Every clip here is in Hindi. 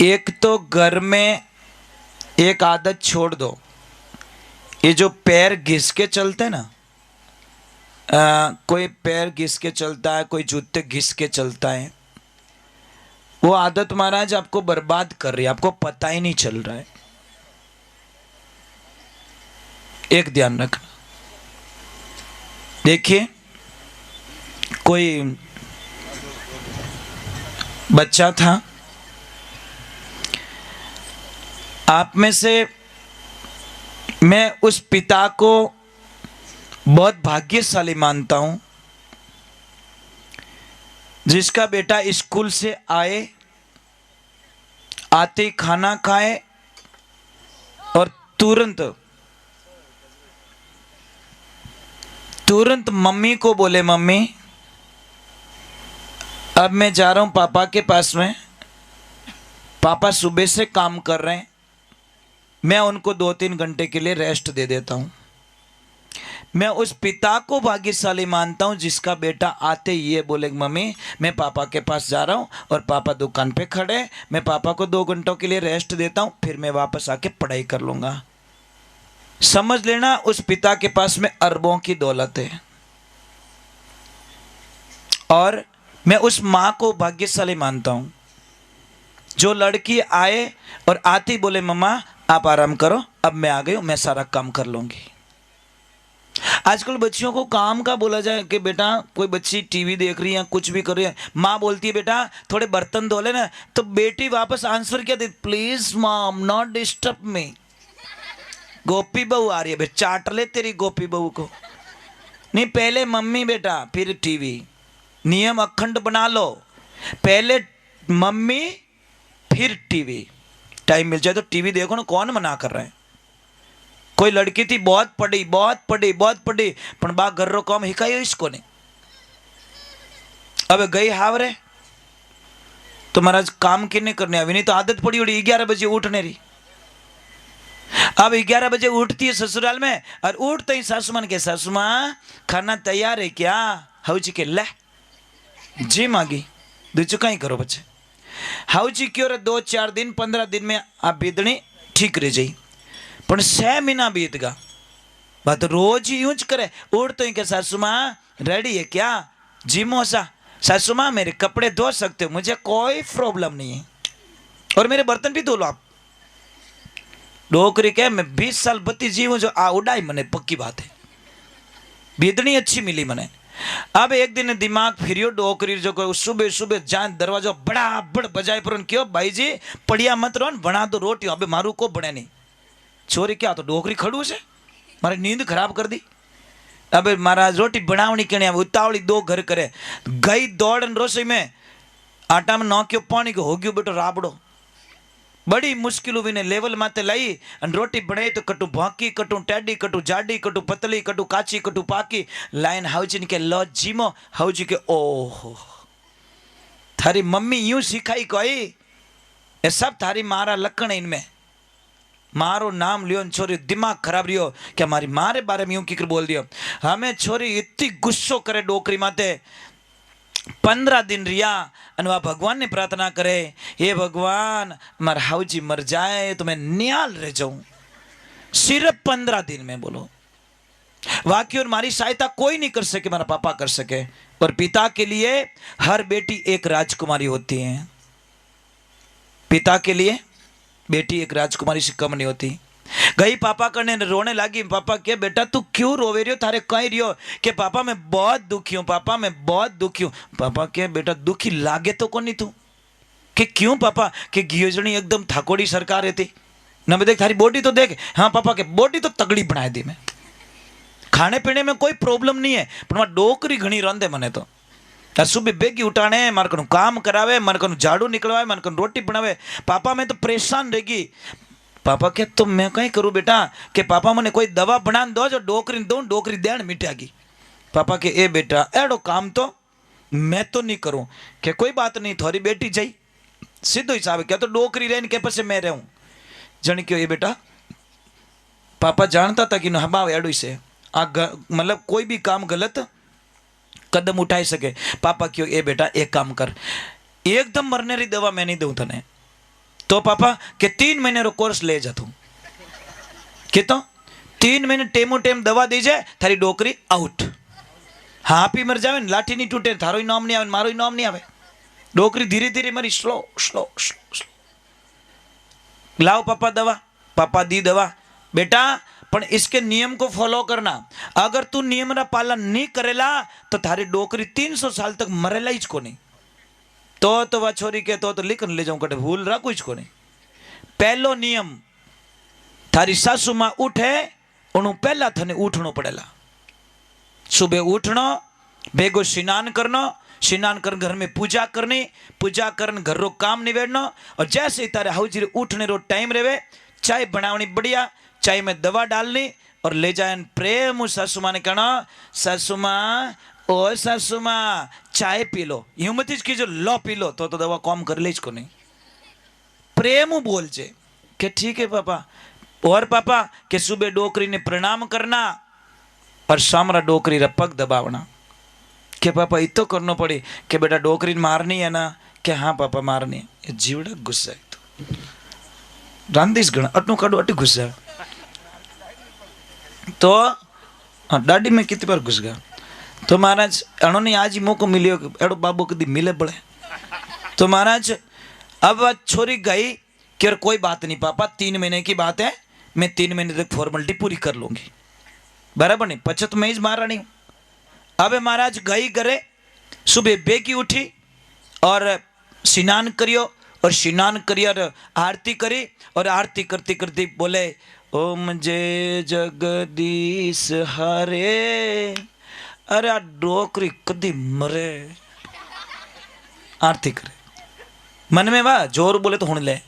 एक तो घर में एक आदत छोड़ दो, ये जो पैर घिस के चलते ना, कोई पैर घिस के चलता है, कोई जूते घिस के चलता है, वो आदत महाराज आपको बर्बाद कर रही है, आपको पता ही नहीं चल रहा है। एक ध्यान रखना। देखिए, कोई बच्चा था, आप में से मैं उस पिता को बहुत भाग्यशाली मानता हूं जिसका बेटा स्कूल से आते ही खाना खाए और तुरंत मम्मी को बोले, मम्मी अब मैं जा रहा हूं पापा के पास में, पापा सुबह से काम कर रहे हैं, मैं उनको 2-3 घंटे के लिए रेस्ट दे देता हूं। मैं उस पिता को भाग्यशाली मानता हूं जिसका बेटा आते ही ये बोले, मम्मी मैं पापा के पास जा रहा हूं और पापा दुकान पे खड़े, मैं पापा को 2 घंटों के लिए रेस्ट देता हूं, फिर मैं वापस आके पढ़ाई कर लूंगा। समझ लेना, उस पिता के पास में अरबों की दौलत है। और मैं उस मां को भाग्यशाली मानता हूं जो लड़की आए और आती बोले, मम्मा आप आराम करो, अब मैं आ गई हूं, मैं सारा काम कर लूंगी। आजकल बच्चियों को काम का बोला जाए कि बेटा, कोई बच्ची टीवी देख रही है, कुछ भी कर रही है, माँ बोलती है बेटा थोड़े बर्तन धो ले ना, तो बेटी वापस आंसर क्या देती, please mom not disturb me. Gopi बहू आ रही है, चाट ले तेरी गोपी बहू को। नहीं, पहले मम्मी बेटा फिर टीवी, नियम अखंड बना लो, पहले मम्मी फिर टीवी। टाइम मिल जाए तो टीवी देखो ना, कौन मना कर रहा है। कोई लड़की थी, बहुत पढ़ी पण बा घर रो काम हिकायो इसको ने। अब गई हावरे तो महाराज काम किन्ने करने अभी, नहीं तो आदत पड़ी उड़ी 11 बजे उठने रही। अब 11 बजे उठती है ससुराल में, और उठते ही सासुमान के, सासुमा खाना तैयार है क्या? हाउजी के ले जी मांगी, दूसरा कहीं करो बच्चे। हाउजी क्यों रे 2-4 दिन 15 दिन में आप बीतनी ठीक रह जाई, पर 6 महीना बीत गया, बात रोज ही यूं करे। उठते ही के, सासू माँ रेडी है क्या? जी मौसा। सासू माँ मेरे कपड़े धो सकते हो, मुझे कोई प्रॉब्लम नहीं है, और मेरे बर्तन भी धो लो आप। डोकरी के, मैं 20 साल बत्ती जी हूं जो आ उड़ाई मने, पक्की बात है, बीतनी अच्छी मिली मने। अब एक दिन दिमाग फिरियो, डोकरी जो को सुबह सुबह जान दरवाजा बड़ा बजाय पर क्यों भाई जी पड़िया मत रहो, बना दो रोटी, अबे मारू को बने नहीं। छोरी क्या तो डोकरी खड़ू से मारी नींद खराब कर दी। अब महाराज रोटी बनावनी के उतावली 2 घर करे, गई दौड़न रसोई में, आटा में नौक्यो पानी को हो गयो बेटो राबड़ो। बड़ी मुश्किल ने लेवल माते लाई रोटी बनाई तो कटू भाकी, कटू टेडी, कटू जाडी, कटू पतली, कटू काची, कटू पाकी। लाइन हाउजी के लो जीमो, हाउजी के ओहो थारी मम्मी यूं सिखाई कोई, ये सब थारी मारा लखन इनमें। मारो नाम लियो, छोरी दिमाग खराब रियो क्या हमारी मारे बारे में यूं की बोल दियो। हमें छोरी इतनी गुस्सो करे डोकरी माते, 15 दिन रिया अनवा भगवान ने प्रार्थना करे, हे भगवान हमारा हाउजी मर जाए तो मैं नियाल रह जाऊं, सिर्फ 15 दिन में। बोलो वाकई, और हमारी सहायता कोई नहीं कर सके, हमारा पापा कर सके। और पिता के लिए हर बेटी एक राजकुमारी होती है, पिता के लिए बेटी एक राजकुमारी से कम नहीं होती। गई पापा करने रोने लगी, पापा के बेटा तू क्यों रोवे रियो, थारे कहीं रियो के पापा मैं बहुत दुखी हूँ, पापा मैं बहुत दुखी हूँ। पापा के बेटा दुखी लागे तो कौन नहीं तू के क्यों? पापा के गियोजनी एकदम थाकोड़ी सरकार रहती न, देख थारी बॉडी तो देख। हाँ पापा के बॉडी तो तगड़ी बनाए दी मैं, खाने पीने में कोई प्रॉब्लम नहीं है, पर डोकरी घनी रंधे मने तो सुबह बेगी उठाने, मार को काम करावे, मार को झाड़ू निकलवाए, मार को रोटी बनावे। पापा मैं तो परेशान रहेगी। पापा के तो मैं कहीं करूँ बेटा के पापा मैंने कोई दवा बना दो जो डोकरी दो, डोकरी देन मिटागी। पापा के ए बेटा एडो काम तो मैं तो नहीं करूँ के कोई बात नहीं, थोड़ी बेटी जाई सीधो हिसाब है क्या तो डोकरी रहने के पसे मैं रहूँ। जन क्यों ये बेटा पापा जानता था कि हबाव एडो से आ मतलब कोई भी काम गलत कदम उठाई सके। पापा क्यों ए बेटा एक काम कर, एकदम मरने री दवा मैं नहीं दूं तने, तो पापा के 3 महीने रो कोर्स ले जाता हूँ के तो 3 महीने टेमो टेम दवा दी जाए थारी डोकरी आउट। हाँ आप ही मर जावे ने लाठी नहीं टूटे थारो ही नाम नहीं आवे मारो ही नाम नहीं आवे डोकरी धीरे धीरे मरी स्लो स्लो स्लो स्लो। लाओ पापा दवा पापा दी दवा बेटा पण इसके नियम को फॉलो करना अगर तू नियम रा पालन नहीं करेला तो थारी डोकरी 300 साल तक मरेला ही को नहीं। तो वह छोरी के तो लिख ले जाऊं कटे भूल रहा कुछ को नहीं। पहलो नियम थारी सासू मां उठे उन्हों पहला थने उठनो पड़ेला। सुबह उठनो भेगो स्नान करनो स्नान कर घर में पूजा करनी पूजा करन घर रो काम निवेड़नो और जैसे ही तारे हाउजी उठने रो टाइम रेवे चाय बनावनी बढ़िया चाय में दवा डालनी और ले जाए प्रेम सासू मां ने कहना सासू मां ओ सासू मां चाय पी लो यूं मत कीजो लो पी लो तो दवा काम कर ले इसको नहीं प्रेम बोल जे के ठीक है पापा। और पापा के सुबह डोकरी ने प्रणाम करना और शामरा डोकरी रा पग दबावना के पापा इतो करना पड़े के बेटा डोकरी मारनी है ना के हाँ पापा मारनी है जीवड़ा गुस्सा है तो रांधीस गण अटू काडू अटी गुस्सा तो दादी में कितनी बार घुस गया तो महाराज अणोने आज ही मौको मिलियो एड़ो बाबू कदी मिले पड़े तो महाराज अब छोरी गई कि कोई बात नहीं पापा 3 महीने की बात है मैं 3 महीने तक फॉर्मेलिटी पूरी कर लूंगी बराबर नहीं पचत में ही महारानी हूं। अब महाराज गई करे सुबह बेगी उठी और स्नान करियो और स्नान करियो और आरती करी और आरती करती करती बोले ओम जय जगदीश हरे। अरे आ डोकरी कदी मरे आरती करे मन में वाह जोर बोले तो हुण ले।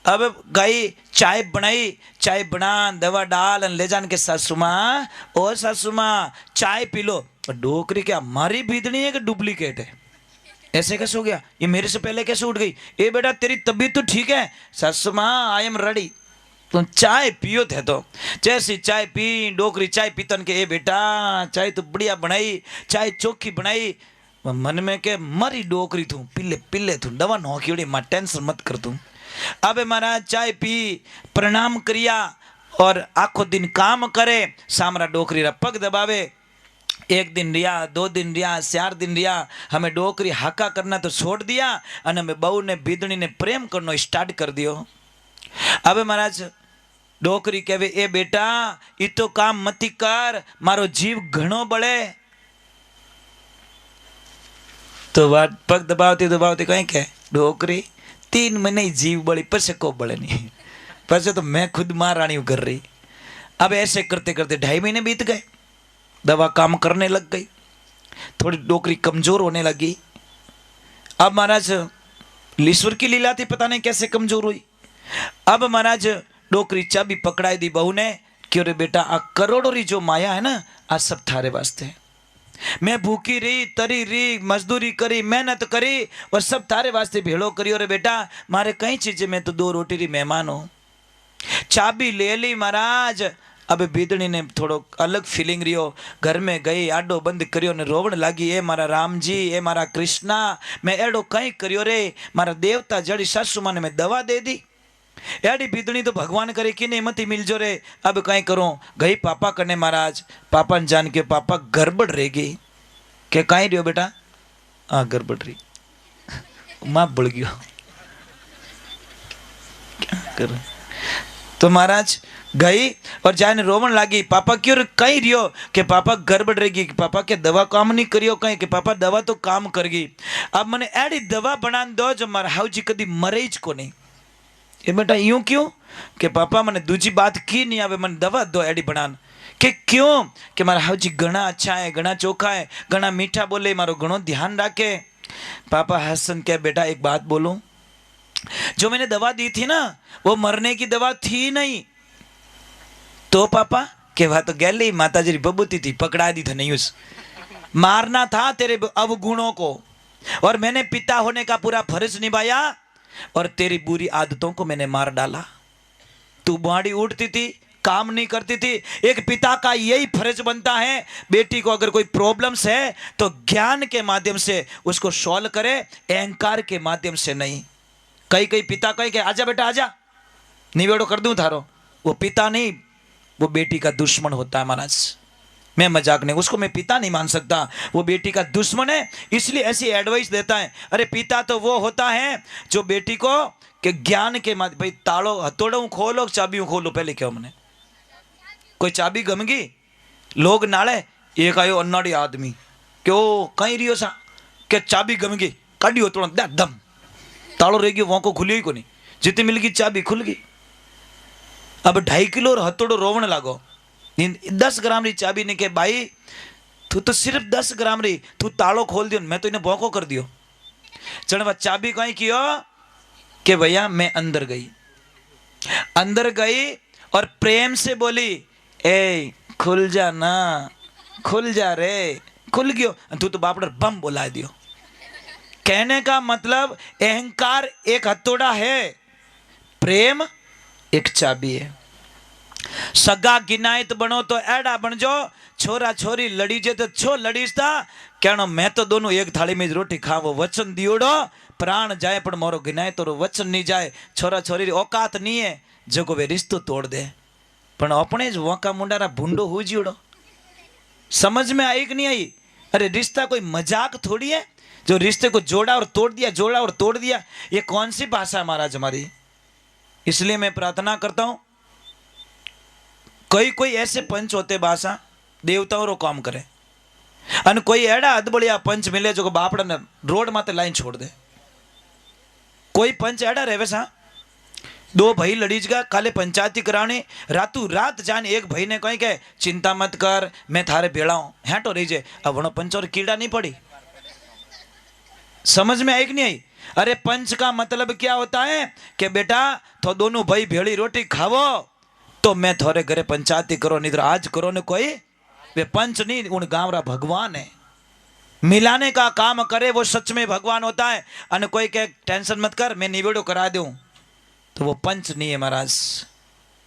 अब गई चाय बनाई चाय बना दवा डाल ले जान के सासू मां और सासू मां चाय पी लो। डोकरी क्या हमारी भीतनी है कि डुप्लीकेट है ऐसे कैसे हो गया ये मेरे से पहले कैसे उठ गई ए बेटा तेरी तबीयत तो ठीक है सासू मां आई एम रेडी तुम चाय पियो थे तो जैसी चाय पी डोकरी चाय पीतन के ए बेटा चाय तो बढ़िया बनाई चाय चोखी बनाई मन में के मरी डोकरी तू पिले पिले तू दवा नौकी मां टेंशन मत कर तू। अब महाराज चाय पी प्रणाम करिया और आखो दिन काम करे सामरा डोकरी रा पग दबावे 1 दिन रिया 2 दिन रिया 4 दिन रिया हमें डोकरी हाका करना तो छोड़ दिया और हमें बहू ने बीदनी ने प्रेम करना स्टार्ट कर दियो। अब महाराज डोकरी कहवे ए बेटा इतो काम मती कर मारो जीव घणो बळे तो बात पग दबावती दबावती कहीं कह डोकरी 3 महीने जीव बड़ी पर से को बड़े नहीं पर से तो मैं खुद महारानी कर रही। अब ऐसे करते करते 2.5 महीने बीत गए दवा काम करने लग गई थोड़ी डोकरी कमजोर होने लगी। अब महाराज ईश्वर की लीला थी पता नहीं कैसे कमजोर हुई। अब महाराज डोकरी चाबी पकड़ाई दी बहू ने कि अरे बेटा आ करोड़ों री जो माया है ना आज सब थारे वास्ते है मैं भूखी रही तरी रही मजदूरी करी मेहनत करी और सब तारे वास्ते भेड़ो करी। और बेटा मारे कई चीजें में तो 2 रोटी री मेहमान हो चाबी ले ली महाराज। अब बीदड़ी ने थोड़ो अलग फीलिंग रियो घर में गई आडो बंद करियो ने रोवण लागी ए मारा राम जी ए मारा कृष्णा मैं एडो कई करियो रे मारा देवता जड़ी सासू मां ने मैं दवा दे दी एडी बीदड़ी तो भगवान करे कि नहीं मती मिल जो रे। अब कहीं करो गई पापा करने महाराज पापा ने जान के पापा गड़बड़ रह गई के कहीं रियो बेटा आ गड़बड़ रही मां बढ़ गयो क्या कर तो महाराज गई और जाने रोवन लागी पापा क्यों कहीं रियो के पापा गड़बड़ रहेगी पापा के दवा काम नहीं करियो कहीं के पापा दवा तो काम कर गई। अब मैंने एडी दवा बना दो जो मारा हाउ जी कदी मरेज को नहीं ये बेटा यूं क्यों के पापा मैंने दूसरी बात की नहीं आवे मैंने दवा दो एडी बनान के क्यों के मारा हाउ जी घना अच्छा है घना चोखा है घना मीठा बोले मारो घणो ध्यान रखे। पापा हसन के बेटा एक बात बोलूं जो मैंने दवा दी थी ना वो मरने की दवा थी नहीं तो पापा के वह तो गैली माता जी बबूती थी पकड़ा दी था नहीं उस मारना था तेरे अवगुणों को और मैंने पिता होने का पूरा फर्ज निभाया और तेरी बुरी आदतों को मैंने मार डाला। तू बाड़ी उठती थी काम नहीं करती थी। एक पिता का यही फर्ज बनता है बेटी को अगर कोई प्रॉब्लम्स है तो ज्ञान के माध्यम से उसको सॉल्व करे अहंकार के माध्यम से नहीं। कई कई पिता कहे कि आजा बेटा आजा, निवेड़ो कर दूं थारो। वो पिता नहीं, वो बेटी का दुश्मन होता है महाराज। मैं मजाक नहीं, उसको मैं पिता नहीं मान सकता, वो बेटी का दुश्मन है। इसलिए ऐसी एडवाइस देता है। अरे पिता तो वो होता है जो बेटी को के ज्ञान के माध्यम, भाई तालो हथौड़ो खोलो चाबी खोलो, पहले क्यों मैंने कोई चाबी गमगी लोग नाले एक आयो अन्नाड़ी आदमी क्यों कहीं रियो सा के चाबी गमगी काढ़ियो तो दम तालो रह गयो, वहां को खुली ही को नहीं, जितनी मिल गई चाबी खुल गई। अब 2.5 किलो हथौड़ो रोवण लागो, 10 ग्राम री चाबी ने के भाई तू तो सिर्फ 10 ग्राम री, तू तालो खोल दियो, मैं तो इन्हें भौको कर दियो। चढ़वा चाबी कहीं कियो कि भैया मैं अंदर गई और प्रेम से बोली, ए खुल जा ना, खुल जा रे, खुल गयो, तू तो बापड़र बम बोला दियो। कहने का मतलब अहंकार एक हथौड़ा है, प्रेम एक चाबी है। सगा गिनायत बनो तो एड़ा बन जो, छोरा छोरी लड़ी जे तो छो लड़ीस था, कहना मैं तो दोनों एक थाली में रोटी खावो, वचन दियोड़ो प्राण जाए पर मोरो गिनायत और वचन नहीं जाए। छोरा छोरी औकात नहीं है जो को वे रिश्तो तोड़ दे, पर अपने ज वोका मुंडारा भूंडो हो जियोड़ो। समझ में आई कि नहीं आई? अरे रिश्ता कोई मजाक थोड़ी है जो रिश्ते को जोड़ा और तोड़ दिया, जोड़ा और तोड़ दिया। ये कौन सी भाषा है महाराज हमारी? इसलिए मैं प्रार्थना करता हूं, कोई ऐसे पंच होते भाषा देवताओं रो काम करे, अन कोई एड़ा अदबड़िया पंच मिले जो बापड़ा ने रोड माते लाइन छोड़ दे। कोई पंच एड़ा रहे वैसा, 2 भाई लड़ीज का काले पंचायती कराने, रातों रात जान एक भाई ने कही के चिंता मत कर मैं थारे भेड़ा हूं, हेटो रही जे। अब वनो पंच और कीड़ा नहीं पड़ी। समझ में आई कि नहीं आई? अरे पंच का मतलब क्या होता है कि बेटा तो दोनों भाई भेड़ी रोटी खावो तो मैं थोड़े घरे पंचायती करो, नहीं तो आज करो ने कोई वे पंच नहीं, उन गांव रा भगवान है। मिलाने का काम करे वो सच में भगवान होता है। अन कोई के टेंशन मत कर मैं निवेड़ो करा दूं, तो वो पंच नहीं है महाराज,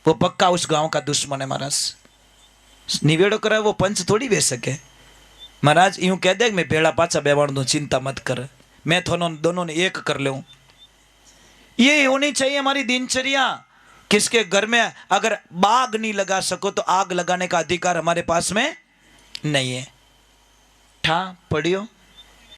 वो पक्का उस गांव का दुश्मन है महाराज। निवेड़ो करा वो पंच थोड़ी बेच सके महाराज। यूं कह दे मैं भेड़ा पाचा बेवाण दूं, चिंता मत कर, मैं दोनों ने एक कर लूं। ये होनी चाहिए हमारी दिनचर्या। किसके घर में अगर बाग नहीं लगा सको तो आग लगाने का अधिकार हमारे पास में नहीं है। ठा पढ़ियो